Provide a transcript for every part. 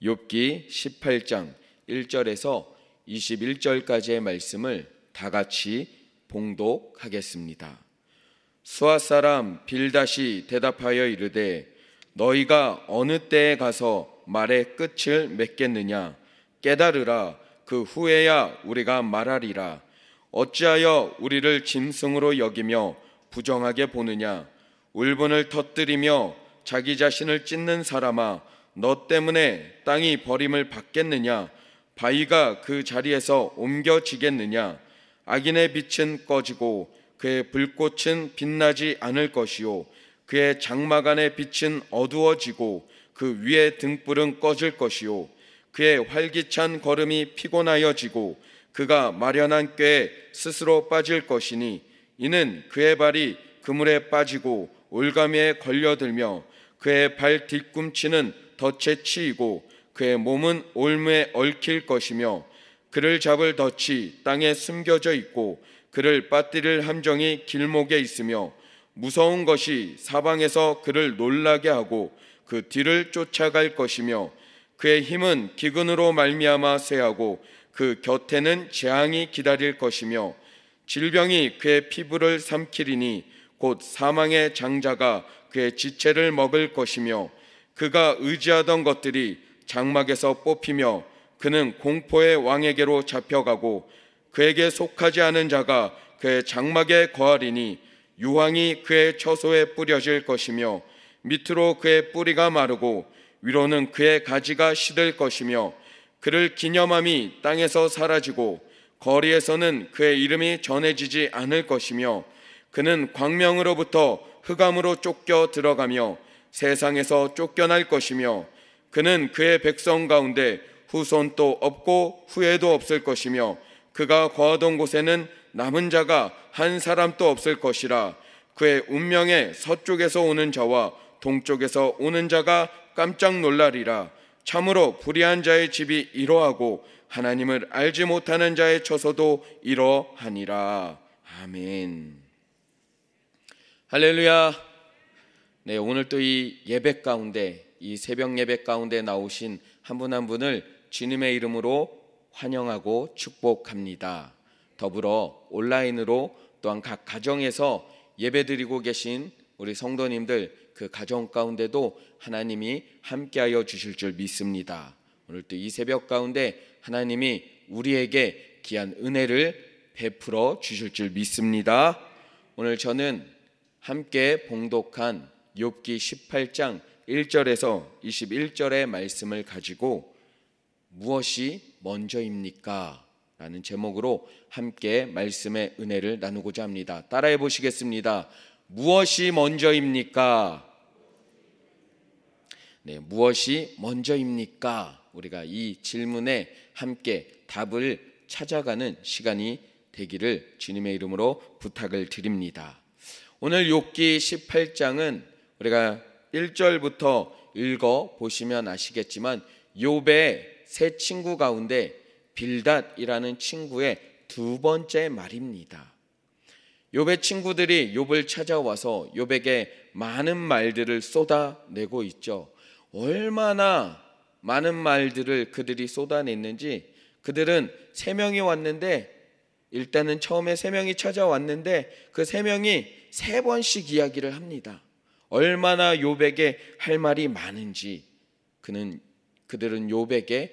욥기 18장 1절에서 21절까지의 말씀을 다 같이 봉독하겠습니다. 수아 사람 빌닷이 대답하여 이르되 너희가 어느 때에 가서 말의 끝을 맺겠느냐? 깨달으라. 그 후에야 우리가 말하리라. 어찌하여 우리를 짐승으로 여기며 부정하게 보느냐? 울분을 터뜨리며 자기 자신을 찢는 사람아, 너 때문에 땅이 버림을 받겠느냐? 바위가 그 자리에서 옮겨지겠느냐? 악인의 빛은 꺼지고 그의 불꽃은 빛나지 않을 것이요 그의 장막 안의 빛은 어두워지고 그 위의 등불은 꺼질 것이요 그의 활기찬 걸음이 피곤하여지고 그가 마련한 꾀에 스스로 빠질 것이니 이는 그의 발이 그물에 빠지고 올가미에 걸려들며 그의 발 뒤꿈치는 덫에 치이고 그의 몸은 올무에 얽힐 것이며 그를 잡을 덫이 땅에 숨겨져 있고 그를 빠뜨릴 함정이 길목에 있으며 무서운 것이 사방에서 그를 놀라게 하고 그 뒤를 쫓아갈 것이며 그의 힘은 기근으로 말미암아 쇠하고 그 곁에는 재앙이 기다릴 것이며 질병이 그의 피부를 삼키리니 곧 사망의 장자가 그의 지체를 먹을 것이며 그가 의지하던 것들이 장막에서 뽑히며 그는 공포의 왕에게로 잡혀가고 그에게 속하지 않은 자가 그의 장막에 거하리니 유황이 그의 처소에 뿌려질 것이며 밑으로 그의 뿌리가 마르고 위로는 그의 가지가 시들 것이며 그를 기념함이 땅에서 사라지고 거리에서는 그의 이름이 전해지지 않을 것이며 그는 광명으로부터 흑암으로 쫓겨 들어가며 세상에서 쫓겨날 것이며 그는 그의 백성 가운데 후손도 없고 후회도 없을 것이며 그가 거하던 곳에는 남은 자가 한 사람도 없을 것이라. 그의 운명에 서쪽에서 오는 자와 동쪽에서 오는 자가 깜짝 놀라리라. 참으로 불의한 자의 집이 이러하고 하나님을 알지 못하는 자의 처소도 이러하니라. 아멘. 할렐루야. 네, 오늘 또 이 예배 가운데, 이 새벽 예배 가운데 나오신 한 분 한 분을 주님의 이름으로 환영하고 축복합니다. 더불어 온라인으로 또한 각 가정에서 예배드리고 계신 우리 성도님들, 그 가정 가운데도 하나님이 함께하여 주실 줄 믿습니다. 오늘 또 이 새벽 가운데 하나님이 우리에게 귀한 은혜를 베풀어 주실 줄 믿습니다. 오늘 저는 함께 봉독한 욥기 18장 1절에서 21절의 말씀을 가지고 무엇이 먼저입니까? 라는 제목으로 함께 말씀의 은혜를 나누고자 합니다. 따라해 보시겠습니다. 무엇이 먼저입니까? 네, 무엇이 먼저입니까? 우리가 이 질문에 함께 답을 찾아가는 시간이 되기를 주님의 이름으로 부탁을 드립니다. 오늘 욥기 18장은 우리가 1절부터 읽어 보시면 아시겠지만 욥의 세 친구 가운데 빌닷이라는 친구의 두 번째 말입니다. 욥의 친구들이 욥을 찾아와서 욥에게 많은 말들을 쏟아내고 있죠. 얼마나 많은 말들을 그들이 쏟아냈는지, 그들은 세 명이 왔는데, 일단은 처음에 세 명이 찾아왔는데 그 세 명이 세 번씩 이야기를 합니다. 얼마나 욥에게 할 말이 많은지. 그들은 욥에게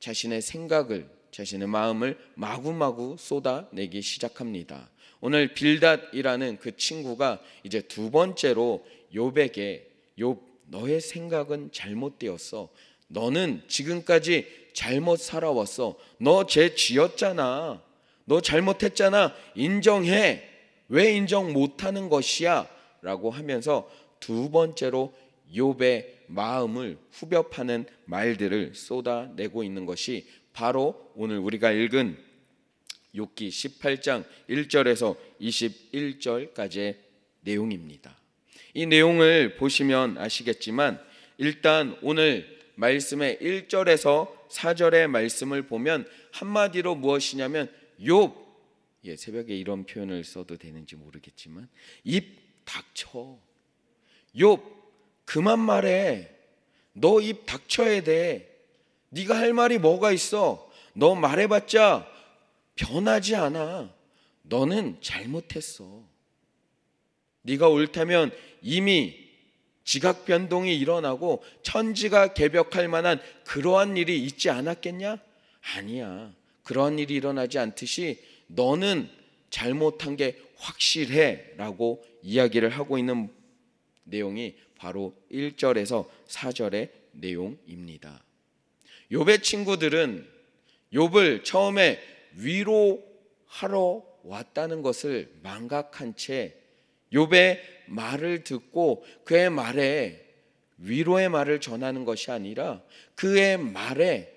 자신의 생각을, 자신의 마음을 마구마구 쏟아내기 시작합니다. 오늘 빌닷이라는 그 친구가 이제 두 번째로 욥에게 욥, 너의 생각은 잘못되었어. 너는 지금까지 잘못 살아왔어. 너 죄 지었잖아. 너 잘못했잖아. 인정해. 왜 인정 못하는 것이야? 라고 하면서 두 번째로 욥의 마음을 후벼 파는 말들을 쏟아내고 있는 것이 바로 오늘 우리가 읽은 욥기 18장 1절에서 21절까지의 내용입니다. 이 내용을 보시면 아시겠지만 일단 오늘 말씀의 1절에서 4절의 말씀을 보면 한마디로 무엇이냐면 욥, 새벽에 이런 표현을 써도 되는지 모르겠지만 입 닥쳐. 욥, 그만 말해. 너 입 닥쳐야 돼. 네가 할 말이 뭐가 있어? 너 말해봤자 변하지 않아. 너는 잘못했어. 네가 옳다면 이미 지각 변동이 일어나고 천지가 개벽할 만한 그러한 일이 있지 않았겠냐? 아니야. 그러한 일이 일어나지 않듯이 너는 잘못한 게 확실해 라고 이야기를 하고 있는 내용이 바로 1절에서 4절의 내용입니다. 욥의 친구들은 욥을 처음에 위로하러 왔다는 것을 망각한 채 욥의 말을 듣고 그의 말에 위로의 말을 전하는 것이 아니라 그의 말에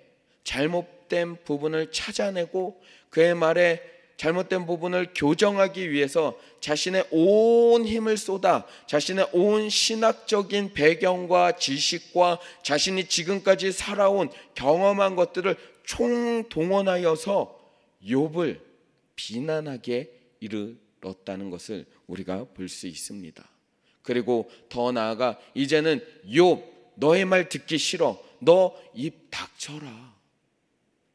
잘못된 부분을 찾아내고 그의 말에 잘못된 부분을 교정하기 위해서 자신의 온 힘을 쏟아 자신의 온 신학적인 배경과 지식과 자신이 지금까지 살아온 경험한 것들을 총동원하여서 욥을 비난하게 이르렀다는 것을 우리가 볼 수 있습니다. 그리고 더 나아가 이제는 욥, 너의 말 듣기 싫어. 너 입 닥쳐라.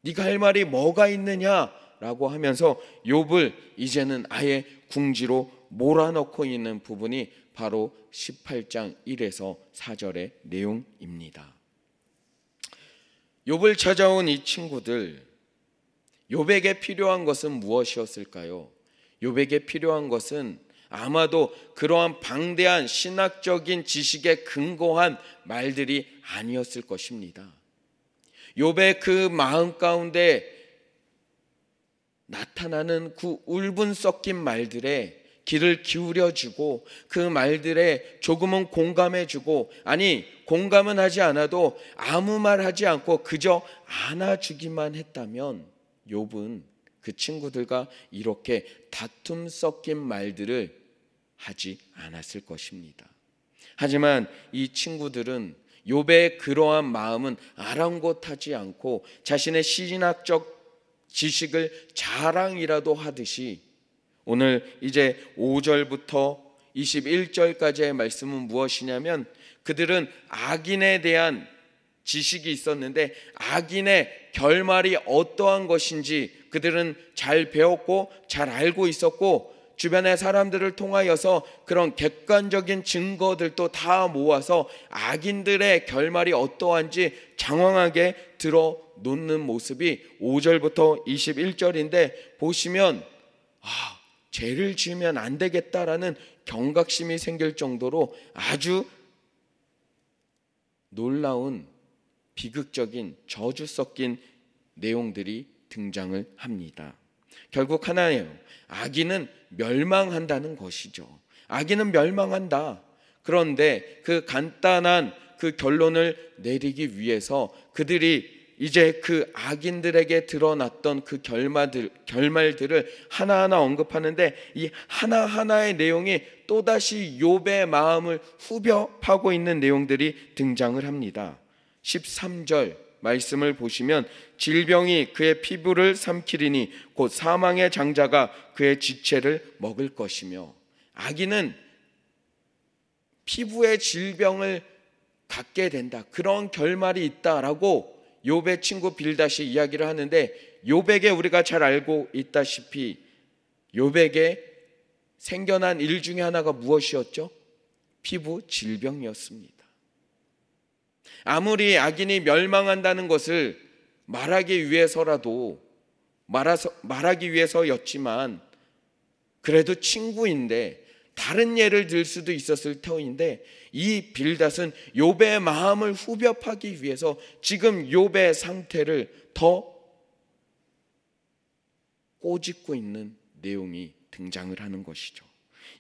네가 할 말이 뭐가 있느냐라고 하면서 욥을 이제는 아예 궁지로 몰아넣고 있는 부분이 바로 18장 1에서 4절의 내용입니다. 욥을 찾아온 이 친구들, 욥에게 필요한 것은 무엇이었을까요? 욥에게 필요한 것은 아마도 그러한 방대한 신학적인 지식에 근거한 말들이 아니었을 것입니다. 욥의 그 마음 가운데 나타나는 그 울분 섞인 말들에 귀를 기울여주고 그 말들에 조금은 공감해주고, 아니 공감은 하지 않아도 아무 말 하지 않고 그저 안아주기만 했다면 욥은 그 친구들과 이렇게 다툼 섞인 말들을 하지 않았을 것입니다. 하지만 이 친구들은 욥의 그러한 마음은 아랑곳하지 않고 자신의 신학적 지식을 자랑이라도 하듯이 오늘 이제 5절부터 21절까지의 말씀은 무엇이냐면, 그들은 악인에 대한 지식이 있었는데 악인의 결말이 어떠한 것인지 그들은 잘 배웠고 잘 알고 있었고, 주변의 사람들을 통하여서 그런 객관적인 증거들도 다 모아서 악인들의 결말이 어떠한지 장황하게 들어놓는 모습이 5절부터 21절인데 보시면 죄를 지으면 안 되겠다라는 경각심이 생길 정도로 아주 놀라운 비극적인 저주 섞인 내용들이 등장을 합니다. 결국 하나예요. 악인은 멸망한다는 것이죠. 악인은 멸망한다. 그런데 그 간단한 그 결론을 내리기 위해서 그들이 이제 그 악인들에게 드러났던 그 결말들을 하나하나 언급하는데, 이 하나하나의 내용이 또다시 욥의 마음을 후벼 파고 있는 내용들이 등장을 합니다. 13절 말씀을 보시면 질병이 그의 피부를 삼키리니 곧 사망의 장자가 그의 지체를 먹을 것이며, 악인은 피부의 질병을 갖게 된다, 그런 결말이 있다라고 욥의 친구 빌닷이 이야기를 하는데, 욥에게 우리가 잘 알고 있다시피 욥에게 생겨난 일 중에 하나가 무엇이었죠? 피부 질병이었습니다. 아무리 악인이 멸망한다는 것을 말하기 위해서였지만 그래도 친구인데 다른 예를 들 수도 있었을 터인데, 이 빌닷은 욥의 마음을 후벼 파기 위해서 지금 욥의 상태를 더 꼬집고 있는 내용이 등장을 하는 것이죠.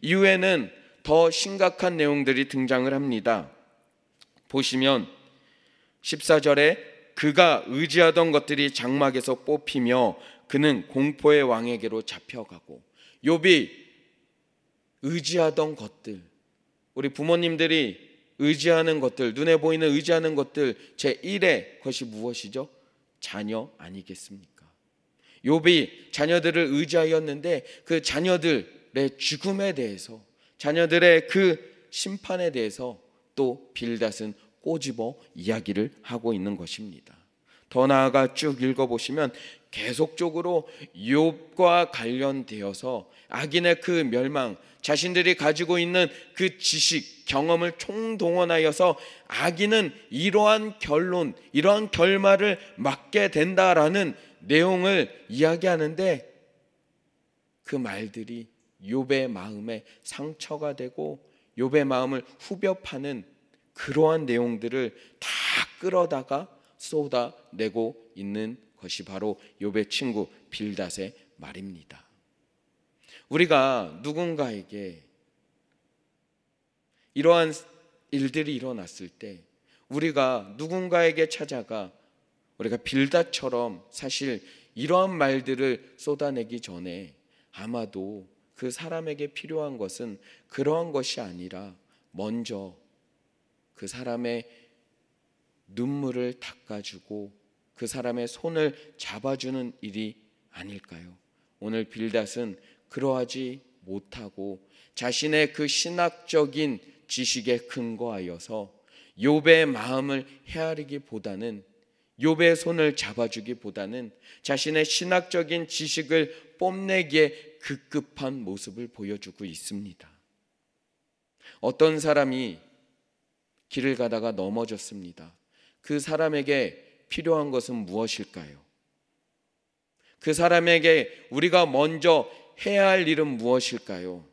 이후에는 더 심각한 내용들이 등장을 합니다. 보시면 14절에 그가 의지하던 것들이 장막에서 뽑히며 그는 공포의 왕에게로 잡혀가고, 욥이 의지하던 것들, 우리 부모님들이 의지하는 것들, 눈에 보이는 의지하는 것들 제1의 것이 무엇이죠? 자녀 아니겠습니까? 욥이 자녀들을 의지하였는데 그 자녀들의 죽음에 대해서, 자녀들의 그 심판에 대해서 또 빌닷은 꼬집어 이야기를 하고 있는 것입니다. 더 나아가 쭉 읽어보시면 계속적으로 욥과 관련되어서 악인의 그 멸망, 자신들이 가지고 있는 그 지식, 경험을 총동원하여서 악인은 이러한 결론, 이러한 결말을 맞게 된다라는 내용을 이야기하는데, 그 말들이 욥의 마음에 상처가 되고 욥의 마음을 후벼 파는 그러한 내용들을 다 끌어다가 쏟아내고 있는 것이 바로 욥의 친구 빌닷의 말입니다. 우리가 누군가에게 이러한 일들이 일어났을 때, 우리가 누군가에게 찾아가 우리가 빌닷처럼 사실 이러한 말들을 쏟아내기 전에 아마도 그 사람에게 필요한 것은 그러한 것이 아니라 먼저 그 사람의 눈물을 닦아주고 그 사람의 손을 잡아주는 일이 아닐까요? 오늘 빌닷은 그러하지 못하고 자신의 그 신학적인 지식에 근거하여서 욥의 마음을 헤아리기보다는, 욥의 손을 잡아주기보다는 자신의 신학적인 지식을 뽐내기에 급급한 모습을 보여주고 있습니다. 어떤 사람이 길을 가다가 넘어졌습니다. 그 사람에게 필요한 것은 무엇일까요? 그 사람에게 우리가 먼저 해야 할 일은 무엇일까요?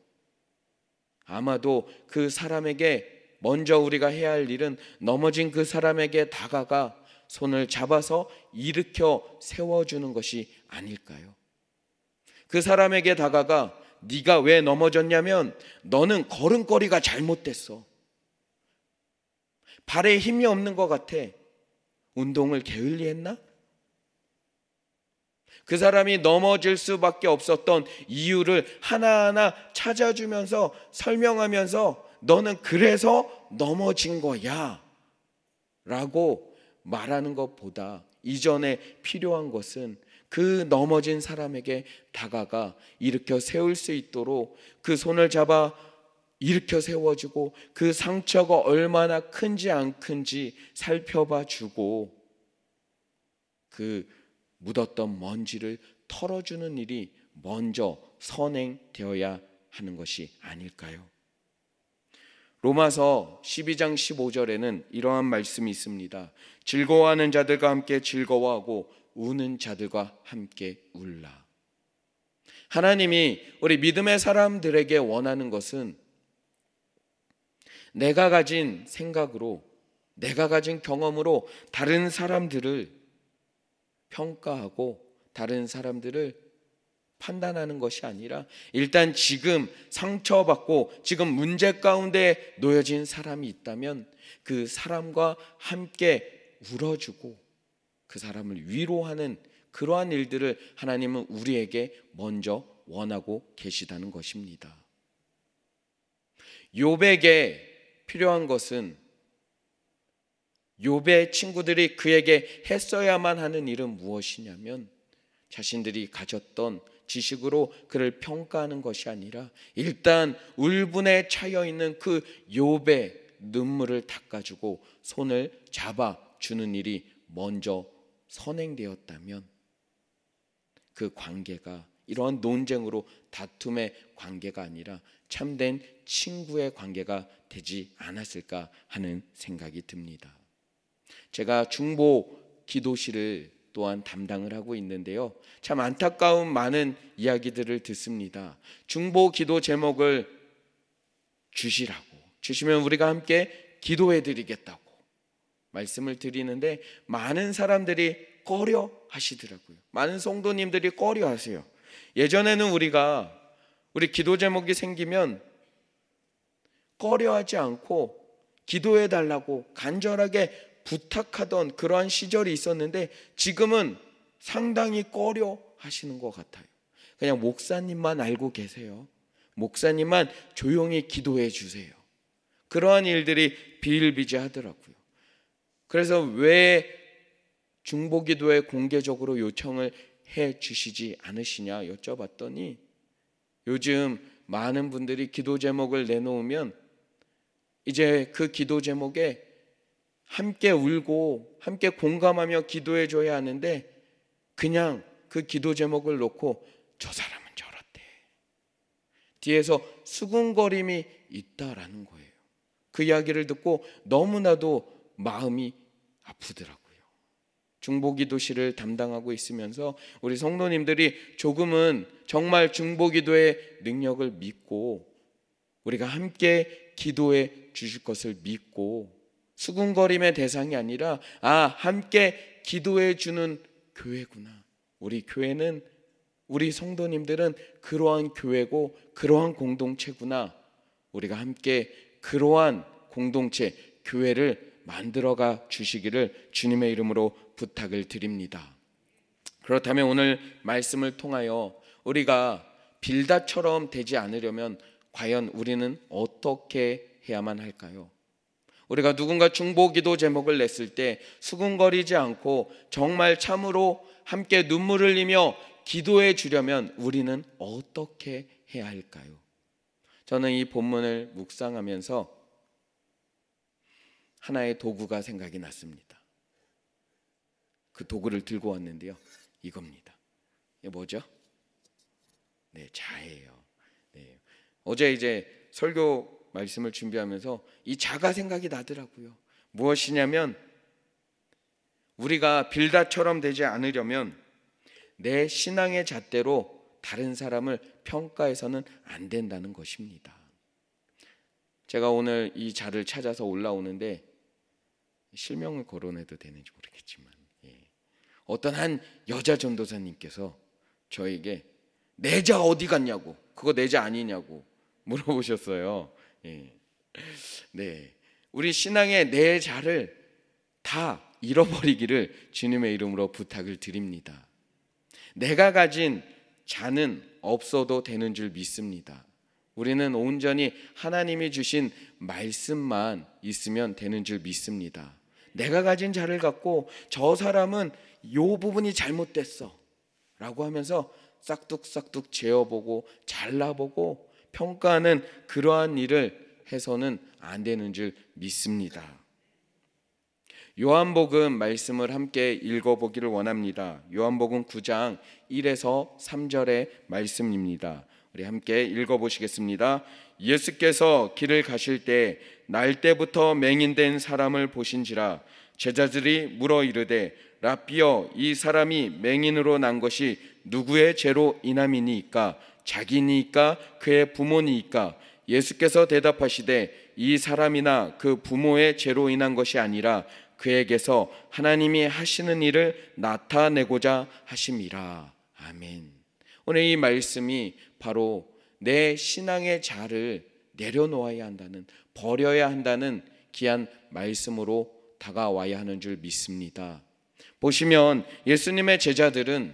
아마도 그 사람에게 먼저 우리가 해야 할 일은 넘어진 그 사람에게 다가가 손을 잡아서 일으켜 세워주는 것이 아닐까요? 그 사람에게 다가가 네가 왜 넘어졌냐면 너는 걸음걸이가 잘못됐어. 발에 힘이 없는 것 같아. 운동을 게을리했나? 그 사람이 넘어질 수밖에 없었던 이유를 하나하나 찾아주면서 설명하면서 너는 그래서 넘어진 거야 라고 말하는 것보다 이전에 필요한 것은 그 넘어진 사람에게 다가가 일으켜 세울 수 있도록 그 손을 잡아 일으켜 세워주고 그 상처가 얼마나 큰지 안 큰지 살펴봐 주고 그 묻었던 먼지를 털어주는 일이 먼저 선행되어야 하는 것이 아닐까요? 로마서 12장 15절에는 이러한 말씀이 있습니다. 즐거워하는 자들과 함께 즐거워하고 우는 자들과 함께 울라. 하나님이 우리 믿음의 사람들에게 원하는 것은 내가 가진 생각으로, 내가 가진 경험으로 다른 사람들을 평가하고 다른 사람들을 판단하는 것이 아니라 일단 지금 상처받고 지금 문제 가운데 놓여진 사람이 있다면 그 사람과 함께 울어주고 그 사람을 위로하는 그러한 일들을 하나님은 우리에게 먼저 원하고 계시다는 것입니다. 욥에게 필요한 것은, 욥의 친구들이 그에게 했어야만 하는 일은 무엇이냐면 자신들이 가졌던 지식으로 그를 평가하는 것이 아니라 일단 울분에 차여 있는 그 욥의 눈물을 닦아주고 손을 잡아주는 일이 먼저 선행되었다면 그 관계가 이러한 논쟁으로 다툼의 관계가 아니라 참된 친구의 관계가 되지 않았을까 하는 생각이 듭니다. 제가 중보 기도실을 또한 담당을 하고 있는데요, 참 안타까운 많은 이야기들을 듣습니다. 중보 기도 제목을 주시면 우리가 함께 기도해 드리겠다고 말씀을 드리는데 많은 사람들이 꺼려 하시더라고요. 많은 성도님들이 꺼려 하세요. 예전에는 우리 기도 제목이 생기면 꺼려하지 않고 기도해 달라고 간절하게 부탁하던 그러한 시절이 있었는데 지금은 상당히 꺼려 하시는 것 같아요. 그냥 목사님만 알고 계세요. 목사님만 조용히 기도해 주세요. 그러한 일들이 비일비재하더라고요. 그래서 왜 중보기도에 공개적으로 요청을 해 주시지 않으시냐 여쭤봤더니 요즘 많은 분들이 기도 제목을 내놓으면 이제 그 기도 제목에 함께 울고 함께 공감하며 기도해 줘야 하는데 그냥 그 기도 제목을 놓고 저 사람은 저렇대, 뒤에서 수군거림이 있다라는 거예요. 그 이야기를 듣고 너무나도 마음이 아프더라고요. 중보기도실을 담당하고 있으면서 우리 성도님들이 조금은 정말 중보기도의 능력을 믿고 우리가 함께 기도해 주실 것을 믿고 수군거림의 대상이 아니라 함께 기도해 주는 교회구나, 우리 교회는, 우리 성도님들은 그러한 교회고 그러한 공동체구나, 우리가 함께 그러한 공동체, 교회를 만들어가 주시기를 주님의 이름으로 부탁을 드립니다. 그렇다면 오늘 말씀을 통하여 우리가 빌다처럼 되지 않으려면 과연 우리는 어떻게 해야만 할까요? 우리가 누군가 중보기도 제목을 냈을 때 수군거리지 않고 정말 참으로 함께 눈물을 흘리며 기도해 주려면 우리는 어떻게 해야 할까요? 저는 이 본문을 묵상하면서 하나의 도구가 생각이 났습니다. 그 도구를 들고 왔는데요, 이겁니다. 이게 뭐죠? 네, 자예요. 네. 어제 이제 설교 말씀을 준비하면서 이 자가 생각이 나더라고요. 무엇이냐면 우리가 빌다처럼 되지 않으려면 내 신앙의 잣대로 다른 사람을 평가해서는 안 된다는 것입니다. 제가 오늘 이 자를 찾아서 올라오는데 실명을 거론해도 되는지 모르겠지만 어떤 한 여자 전도사님께서 저에게 내 자 어디 갔냐고, 그거 내 자 아니냐고 물어보셨어요. 네, 우리 신앙의 내 자를 다 잃어버리기를 주님의 이름으로 부탁을 드립니다. 내가 가진 자는 없어도 되는 줄 믿습니다. 우리는 온전히 하나님이 주신 말씀만 있으면 되는 줄 믿습니다. 내가 가진 자를 갖고 저 사람은 요 부분이 잘못됐어 라고 하면서 싹둑싹둑 재어보고 잘라보고 평가하는 그러한 일을 해서는 안 되는 줄 믿습니다. 요한복음 말씀을 함께 읽어보기를 원합니다. 요한복음 9장 1에서 3절의 말씀입니다. 우리 함께 읽어보시겠습니다. 예수께서 길을 가실 때 날때부터 맹인된 사람을 보신지라 제자들이 물어 이르되 라삐여, 이 사람이 맹인으로 난 것이 누구의 죄로 인함이니이까? 자기니이까 그의 부모니이까? 예수께서 대답하시되 이 사람이나 그 부모의 죄로 인한 것이 아니라 그에게서 하나님이 하시는 일을 나타내고자 하심이라. 아멘. 오늘 이 말씀이 바로 내 신앙의 자를 내려놓아야 한다는, 버려야 한다는 귀한 말씀으로 다가와야 하는 줄 믿습니다. 보시면 예수님의 제자들은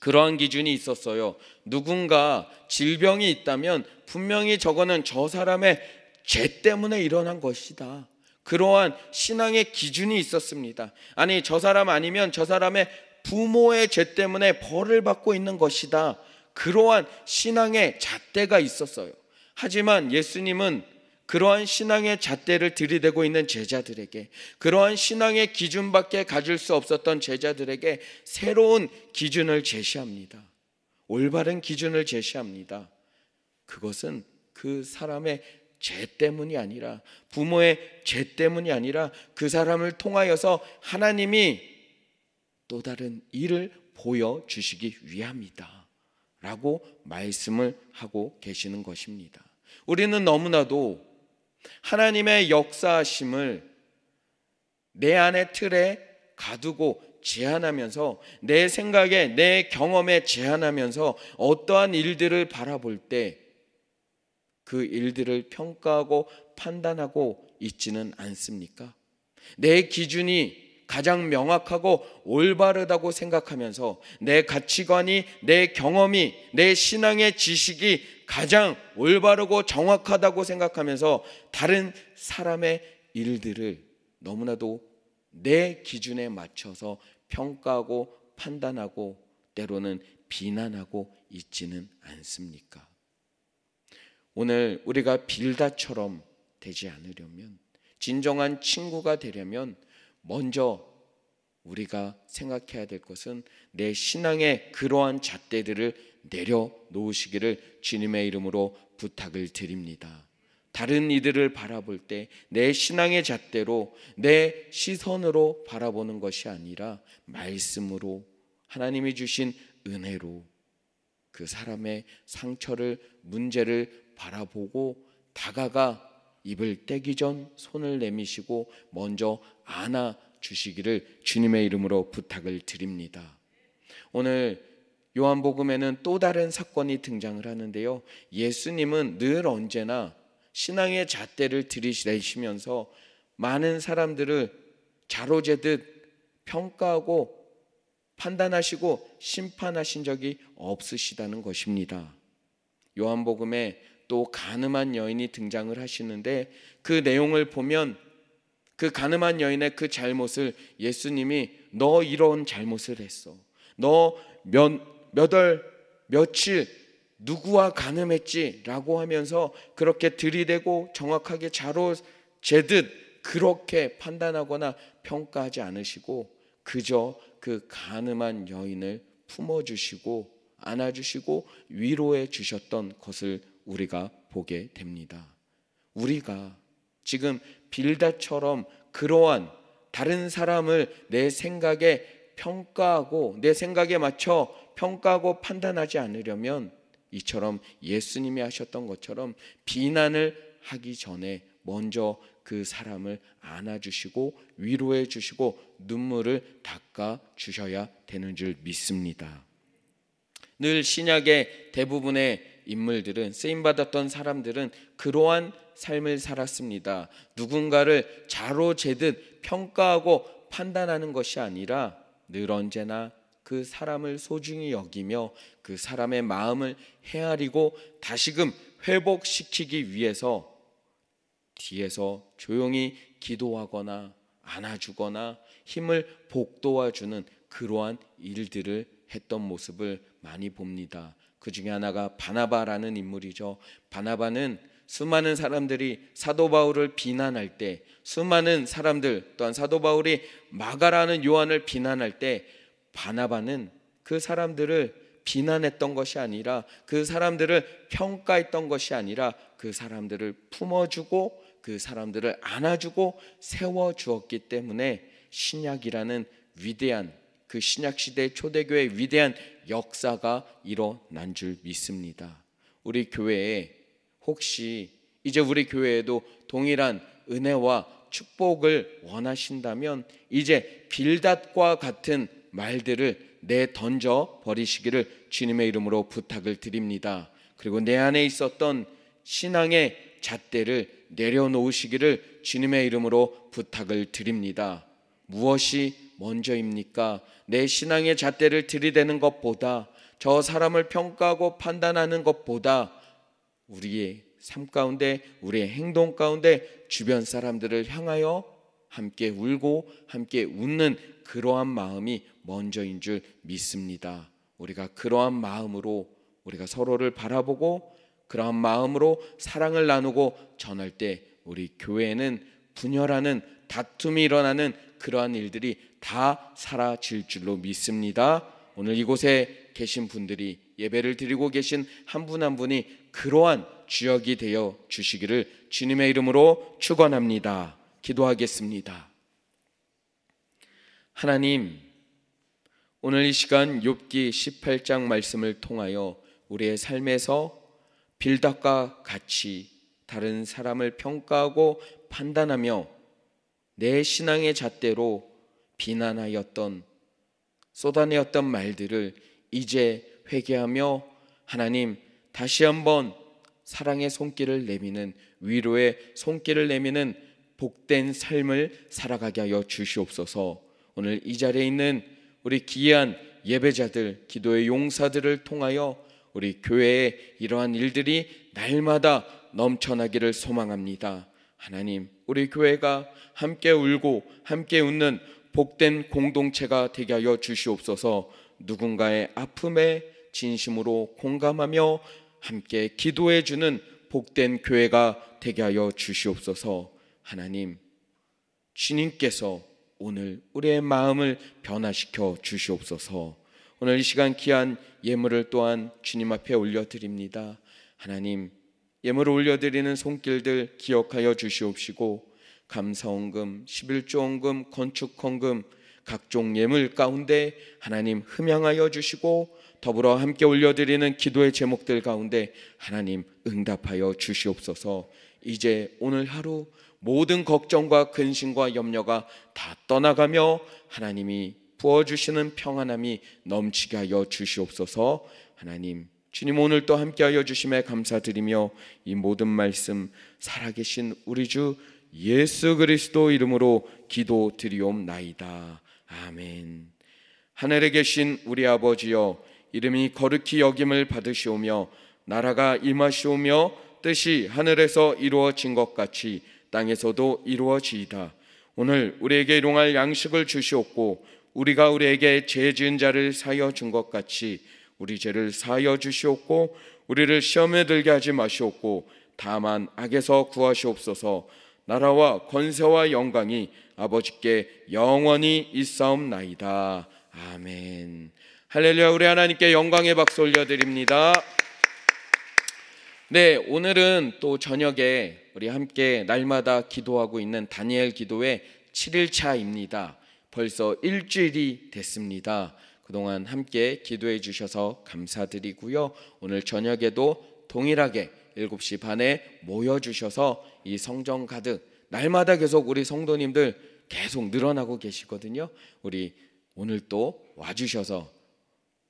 그러한 기준이 있었어요. 누군가 질병이 있다면 분명히 저거는 저 사람의 죄 때문에 일어난 것이다. 그러한 신앙의 기준이 있었습니다. 아니, 저 사람 아니면 저 사람의 부모의 죄 때문에 벌을 받고 있는 것이다. 그러한 신앙의 잣대가 있었어요. 하지만 예수님은 그러한 신앙의 잣대를 들이대고 있는 제자들에게, 그러한 신앙의 기준밖에 가질 수 없었던 제자들에게 새로운 기준을 제시합니다. 올바른 기준을 제시합니다. 그것은 그 사람의 죄 때문이 아니라, 부모의 죄 때문이 아니라 그 사람을 통하여서 하나님이 또 다른 일을 보여주시기 위함이다 라고 말씀을 하고 계시는 것입니다. 우리는 너무나도 하나님의 역사하심을 내 안의 틀에 가두고 제한하면서, 내 생각에, 내 경험에 제한하면서 어떠한 일들을 바라볼 때 그 일들을 평가하고 판단하고 있지는 않습니까? 내 기준이 가장 명확하고 올바르다고 생각하면서, 내 가치관이, 내 경험이, 내 신앙의 지식이 가장 올바르고 정확하다고 생각하면서 다른 사람의 일들을 너무나도 내 기준에 맞춰서 평가하고 판단하고 때로는 비난하고 있지는 않습니까? 오늘 우리가 빌다처럼 되지 않으려면 진정한 친구가 되려면 먼저 우리가 생각해야 될 것은 내 신앙의 그러한 잣대들을 내려놓으시기를 주님의 이름으로 부탁을 드립니다. 다른 이들을 바라볼 때 내 신앙의 잣대로, 내 시선으로 바라보는 것이 아니라 말씀으로, 하나님이 주신 은혜로 그 사람의 상처를, 문제를 바라보고 다가가 입을 떼기 전 손을 내미시고 먼저 안아주시기를 주님의 이름으로 부탁을 드립니다. 오늘 요한복음에는 또 다른 사건이 등장을 하는데요, 예수님은 늘 언제나 신앙의 잣대를 들이대시면서 많은 사람들을 자로재듯 평가하고 판단하시고 심판하신 적이 없으시다는 것입니다. 요한복음에 또 가늠한 여인이 등장을 하시는데 그 내용을 보면 그 가늠한 여인의 그 잘못을 예수님이 너 이런 잘못을 했어, 너 몇 월 며칠 누구와 가늠했지? 라고 하면서 그렇게 들이대고 정확하게 자로재듯 그렇게 판단하거나 평가하지 않으시고 그저 그 가늠한 여인을 품어주시고 안아주시고 위로해 주셨던 것을 우리가 보게 됩니다. 우리가 지금 빌닷처럼 그러한 다른 사람을 내 생각에 평가하고 내 생각에 맞춰 평가하고 판단하지 않으려면 이처럼 예수님이 하셨던 것처럼 비난을 하기 전에 먼저 그 사람을 안아주시고 위로해 주시고 눈물을 닦아 주셔야 되는 줄 믿습니다. 늘 신약의 대부분의 인물들은, 쓰임받았던 사람들은 그러한 삶을 살았습니다. 누군가를 자로재듯 평가하고 판단하는 것이 아니라 늘 언제나 그 사람을 소중히 여기며 그 사람의 마음을 헤아리고 다시금 회복시키기 위해서 뒤에서 조용히 기도하거나 안아주거나 힘을 복돋아주는 그러한 일들을 했던 모습을 많이 봅니다. 그 중에 하나가 바나바라는 인물이죠. 바나바는 수많은 사람들이 사도 바울을 비난할 때, 수많은 사람들 또한 사도 바울이 마가라는 요한을 비난할 때 바나바는 그 사람들을 비난했던 것이 아니라, 그 사람들을 평가했던 것이 아니라 그 사람들을 품어주고 그 사람들을 안아주고 세워주었기 때문에 신약이라는 위대한, 그 신약시대 초대교회의 위대한 역사가 일어난 줄 믿습니다. 우리 교회에 혹시 이제 우리 교회에도 동일한 은혜와 축복을 원하신다면 이제 빌닷과 같은 말들을 내던져 버리시기를 주님의 이름으로 부탁을 드립니다. 그리고 내 안에 있었던 신앙의 잣대를 내려놓으시기를 주님의 이름으로 부탁을 드립니다. 무엇이 먼저입니까? 내 신앙의 잣대를 들이대는 것보다, 저 사람을 평가하고 판단하는 것보다 우리의 삶 가운데, 우리의 행동 가운데 주변 사람들을 향하여 함께 울고 함께 웃는 그러한 마음이 먼저인 줄 믿습니다. 우리가 그러한 마음으로 우리가 서로를 바라보고 그러한 마음으로 사랑을 나누고 전할 때 우리 교회에는 분열하는, 다툼이 일어나는 그러한 일들이 다 사라질 줄로 믿습니다. 오늘 이곳에 계신 분들이, 예배를 드리고 계신 한 분 한 분이 그러한 주역이 되어 주시기를 주님의 이름으로 축원합니다. 기도하겠습니다. 하나님, 오늘 이 시간 욥기 18장 말씀을 통하여 우리의 삶에서 빌닷과 같이 다른 사람을 평가하고 판단하며 내 신앙의 잣대로 비난하였던, 쏟아내었던 말들을 이제 회개하며 하나님 다시 한번 사랑의 손길을 내미는, 위로의 손길을 내미는 복된 삶을 살아가게 하여 주시옵소서. 오늘 이 자리에 있는 우리 귀한 예배자들, 기도의 용사들을 통하여 우리 교회에 이러한 일들이 날마다 넘쳐나기를 소망합니다. 하나님, 우리 교회가 함께 울고 함께 웃는 복된 공동체가 되게 하여 주시옵소서. 누군가의 아픔에 진심으로 공감하며 함께 기도해 주는 복된 교회가 되게 하여 주시옵소서. 하나님, 주님께서 오늘 우리의 마음을 변화시켜 주시옵소서. 오늘 이 시간 귀한 예물을 또한 주님 앞에 올려드립니다. 하나님, 예물을 올려드리는 손길들 기억하여 주시옵시고 감사헌금, 11조헌금, 건축헌금, 각종 예물 가운데 하나님 흠양하여 주시고 더불어 함께 올려드리는 기도의 제목들 가운데 하나님 응답하여 주시옵소서. 이제 오늘 하루 모든 걱정과 근심과 염려가 다 떠나가며 하나님이 부어주시는 평안함이 넘치게 하여 주시옵소서. 하나님, 주님 오늘 또 함께하여 주심에 감사드리며 이 모든 말씀 살아계신 우리 주 예수 그리스도 이름으로 기도드리옵나이다. 아멘. 하늘에 계신 우리 아버지여, 이름이 거룩히 여김을 받으시오며 나라가 임하시오며 뜻이 하늘에서 이루어진 것 같이 땅에서도 이루어지이다. 오늘 우리에게 일용할 양식을 주시옵고 우리가 우리에게 죄 지은 자를 사하여 준 것 같이 우리 죄를 사하여 주시옵고 우리를 시험에 들게 하지 마시옵고 다만 악에서 구하시옵소서. 나라와 권세와 영광이 아버지께 영원히 있사옵나이다. 아멘. 할렐루야. 우리 하나님께 영광의 박수 올려드립니다. 네, 오늘은 또 저녁에 우리 함께 날마다 기도하고 있는 다니엘 기도의 7일차입니다. 벌써 일주일이 됐습니다. 그동안 함께 기도해 주셔서 감사드리고요. 오늘 저녁에도 동일하게 7시 반에 모여주셔서 이 성전 가득 날마다 계속 우리 성도님들 계속 늘어나고 계시거든요. 우리 오늘 또 와주셔서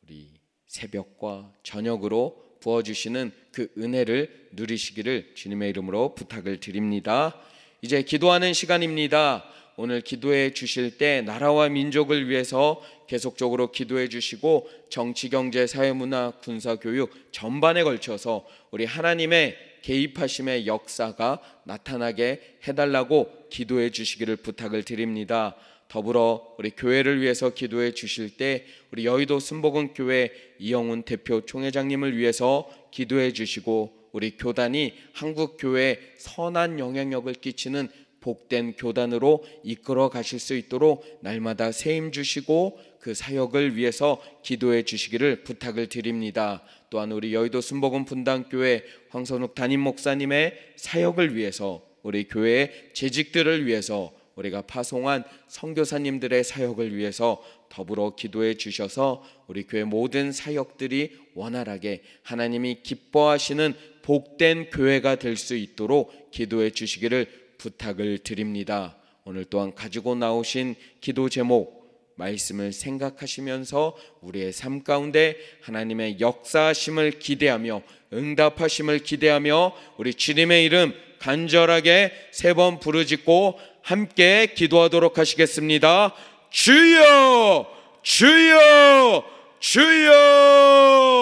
우리 새벽과 저녁으로 부어주시는 그 은혜를 누리시기를 주님의 이름으로 부탁을 드립니다. 이제 기도하는 시간입니다. 오늘 기도해 주실 때 나라와 민족을 위해서 계속적으로 기도해 주시고 정치, 경제, 사회, 문화, 군사, 교육 전반에 걸쳐서 우리 하나님의 개입하심의 역사가 나타나게 해달라고 기도해 주시기를 부탁을 드립니다. 더불어 우리 교회를 위해서 기도해 주실 때 우리 여의도 순복음교회 이영훈 대표 총회장님을 위해서 기도해 주시고 우리 교단이 한국교회에 선한 영향력을 끼치는 복된 교단으로 이끌어 가실 수 있도록 날마다 세임 주시고 그 사역을 위해서 기도해 주시기를 부탁을 드립니다. 또한 우리 여의도 순복음 분당교회 황선욱 담임 목사님의 사역을 위해서 우리 교회의 재직들을 위해서 우리가 파송한 선교사님들의 사역을 위해서 더불어 기도해 주셔서 우리 교회 모든 사역들이 원활하게 하나님이 기뻐하시는 복된 교회가 될 수 있도록 기도해 주시기를 부탁을 드립니다. 오늘 또한 가지고 나오신 기도 제목 말씀을 생각하시면서 우리의 삶 가운데 하나님의 역사하심을 기대하며 응답하심을 기대하며 우리 주님의 이름 간절하게 3번 부르짖고 함께 기도하도록 하시겠습니다. 주여 주여 주여.